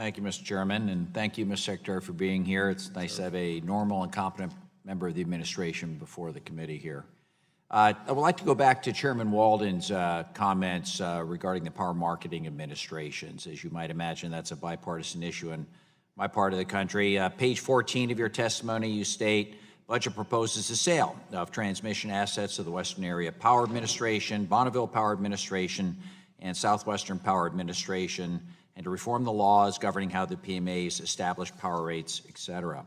Thank you, Mr. Chairman, and thank you, Mr. Secretary, for being here. It's nice to have a normal and competent member of the administration before the committee here. I would like to go back to Chairman Walden's comments regarding the power marketing administrations. As you might imagine, that's a bipartisan issue in my part of the country. Page 14 of your testimony, you state, budget proposes the sale of transmission assets of the Western Area Power Administration, Bonneville Power Administration, and Southwestern Power Administration, and to reform the laws governing how the PMAs establish power rates, et cetera.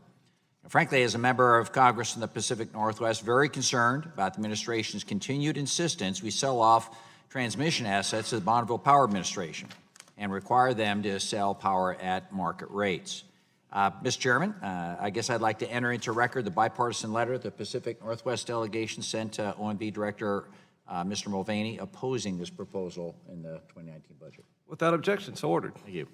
Frankly, as a member of Congress in the Pacific Northwest, very concerned about the administration's continued insistence we sell off transmission assets to the Bonneville Power Administration and require them to sell power at market rates. Mr. Chairman, I guess I'd like to enter into record the bipartisan letter the Pacific Northwest delegation sent to OMB Director Mr. Mulvaney opposing this proposal in the 2019 budget. Without objection, so ordered. Thank you.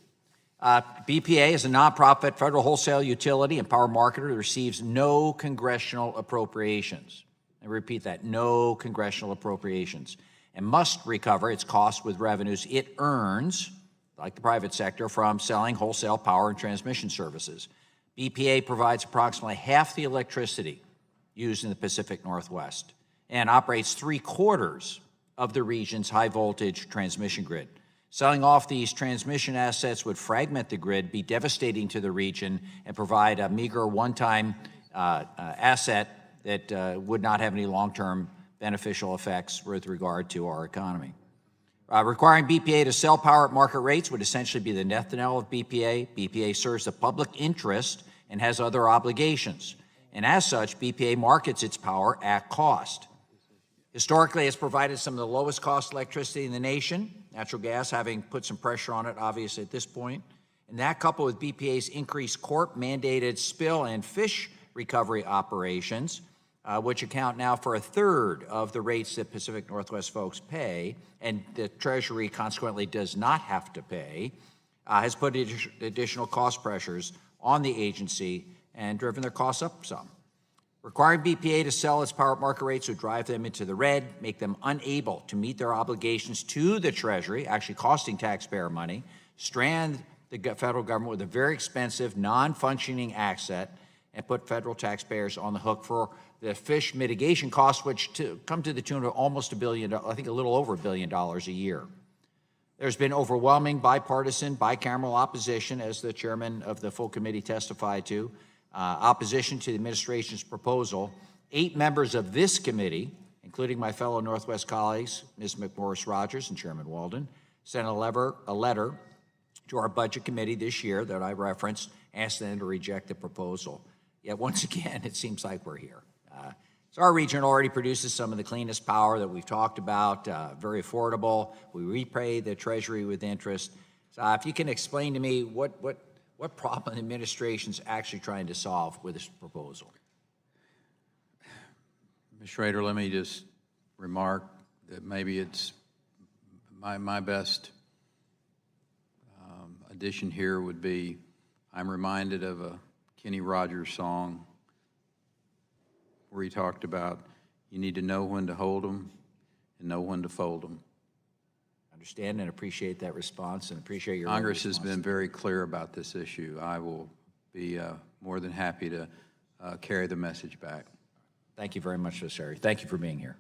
BPA is a nonprofit federal wholesale utility and power marketer that receives no congressional appropriations. I repeat that, no congressional appropriations, and must recover its costs with revenues it earns, like the private sector, from selling wholesale power and transmission services. BPA provides approximately half the electricity used in the Pacific Northwest and operates 3/4 of the region's high voltage transmission grid. Selling off these transmission assets would fragment the grid, be devastating to the region, and provide a meager one-time asset that would not have any long-term beneficial effects with regard to our economy. Requiring BPA to sell power at market rates would essentially be the death knell of BPA. BPA serves the public interest and has other obligations. And as such, BPA markets its power at cost. Historically, it's provided some of the lowest cost electricity in the nation, natural gas having put some pressure on it, obviously, at this point. And that, coupled with BPA's increased court-mandated spill and fish recovery operations, which account now for 1/3 of the rates that Pacific Northwest folks pay, and the Treasury consequently does not have to pay, has put additional cost pressures on the agency and driven their costs up some. Requiring BPA to sell its power at market rates would drive them into the red, make them unable to meet their obligations to the Treasury, actually costing taxpayer money, strand the federal government with a very expensive, non-functioning asset, and put federal taxpayers on the hook for the fish mitigation costs, which come to the tune of almost $1 billion, I think a little over $1 billion a year. There's been overwhelming bipartisan, bicameral opposition, as the chairman of the full committee testified to, opposition to the administration's proposal. 8 members of this committee, including my fellow Northwest colleagues, Ms. McMorris-Rodgers and Chairman Walden, sent a letter to our budget committee this year that I referenced, asking them to reject the proposal. Yet once again, it seems like we're here. So our region already produces some of the cleanest power that we've talked about, very affordable. We repay the Treasury with interest. So if you can explain to me what problem the administration's actually trying to solve with this proposal. Ms. Schrader, let me just remark that maybe it's my best addition here would be, I'm reminded of a Kenny Rogers song where he talked about you need to know when to hold them and know when to fold them. Understand and appreciate that response and appreciate your Congress has been very clear about this issue. I will be more than happy to carry the message back. Thank you very much, Mr. Secretary. Thank you for being here.